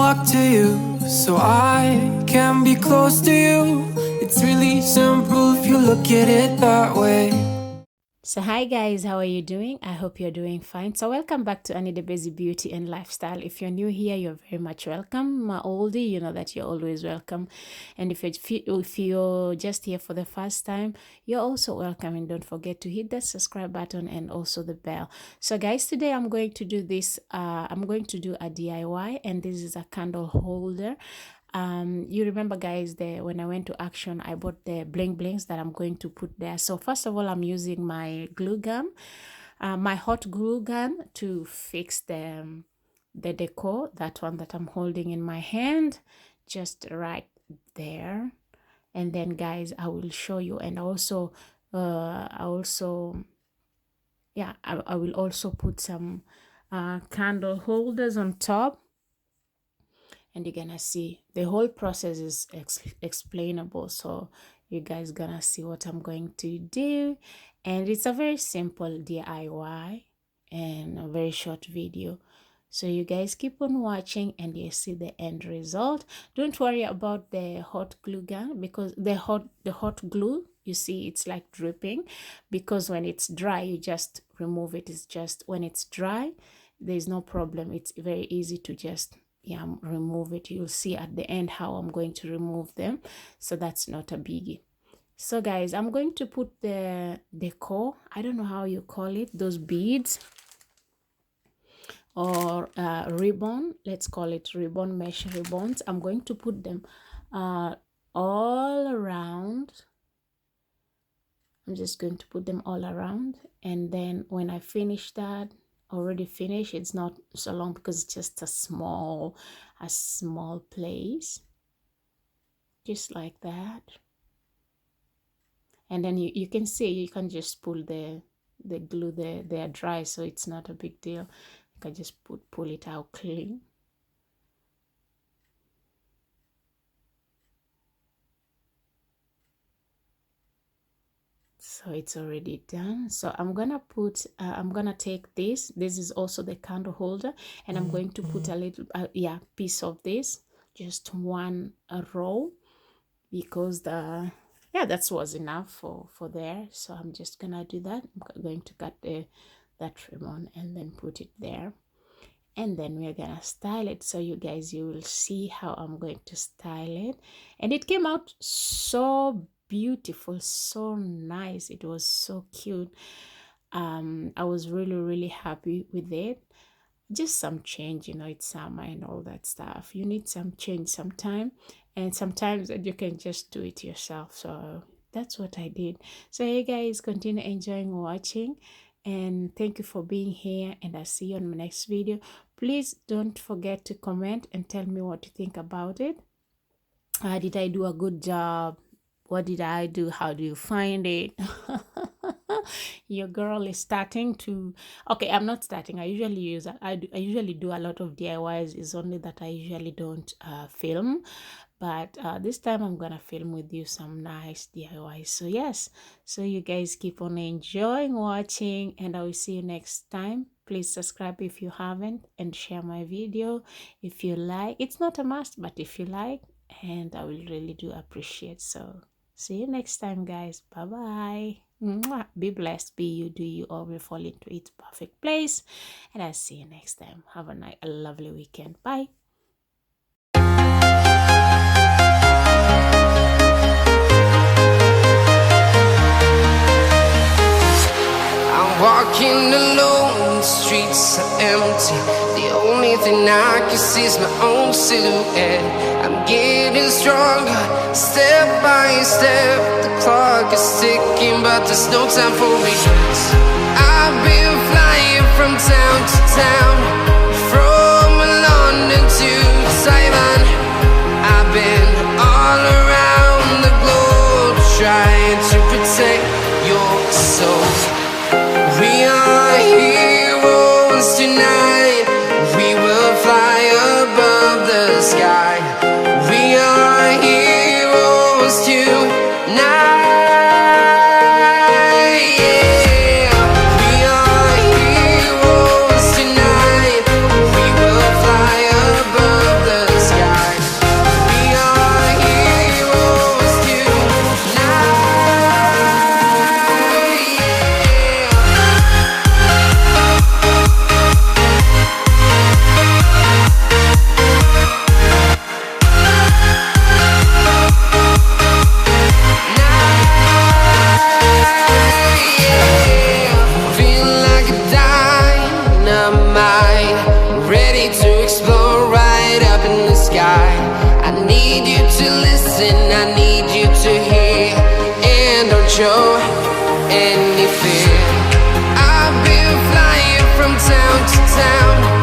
walk to you so I can be close to you. It's really simple if you look at it that way. So hi guys, how are you doing? I hope you're doing fine. So welcome back to Annie the Busy Beauty and Lifestyle. If you're new here, you're very much welcome. My oldie, you know that you're always welcome. And if you're just here for the first time, you're also welcome. And don't forget to hit the subscribe button and also the bell. So guys, today I'm going to do this. I'm going to do a DIY, and this is a candle holder. You remember guys, when I went to Action, I bought the bling blings that I'm going to put there. So first of all, I'm using my glue gun, my hot glue gun, to fix the decor, that one that I'm holding in my hand, just right there. And then guys, I will show you, and also I will also put some candle holders on top, and you're gonna see the whole process is explainable, so you guys gonna see what I'm going to do. And it's a very simple DIY and a very short video, so you guys keep on watching and you see the end result. Don't worry about the hot glue gun, because the hot glue, you see it's like dripping, because when it's dry you just remove it. It's just when it's dry there's no problem. It's very easy to just remove it. You'll see at the end how I'm going to remove them, so that's not a biggie. So guys, I'm going to put the decor, I don't know how you call it, those beads or ribbon, let's call it ribbon, mesh ribbons. I'm going to put them all around. I'm just going to put them all around, and then when I finish that, already finished, it's not so long because it's just a small place, just like that. And then you can see, you can just pull the glue, they're dry, so it's not a big deal. You can just pull it out clean. So it's already done. So I'm gonna put I'm gonna take this is also the candle holder, and I'm going to put a little piece of this, just one row, because that was enough for there. So I'm just gonna do that. I'm going to cut that ribbon and then put it there, and then we're gonna style it. So you guys, you will see how I'm going to style it, and it came out so beautiful, so nice. It was so cute. I was really happy with it. Just some change, it's summer and all that stuff. You need some change sometime, and sometimes you can just do it yourself. So that's what I did. So you guys continue enjoying watching, and thank you for being here, and I'll see you on my next video. Please don't forget to comment and tell me what you think about it. Did I do a good job? What did I do? How do you find it? Your girl is starting to, okay, I'm not starting. I usually do a lot of DIYs. It's only that I usually don't film, but this time I'm gonna film with you some nice DIYs. So yes, so you guys keep on enjoying watching, and I will see you next time. Please subscribe if you haven't, and share my video if you like. It's not a must, but if you like, and I will really do appreciate. So see you next time, guys. Bye bye. Be blessed, be you, do you, all will fall into its perfect place, and I'll see you next time. Have a lovely weekend. Bye. I'm walking alone, the streets are empty. The only thing I can see is my own silhouette. I'm getting stronger, step by step. The clock is ticking, but there's no time for regrets. I've been flying from town to town, from London to Taiwan. I've been all around the globe, trying to protect your soul. We are heroes tonight. We will fly above the sky. We are heroes tonight. Yeah, we are heroes tonight. any fear. I've been flying from town to town,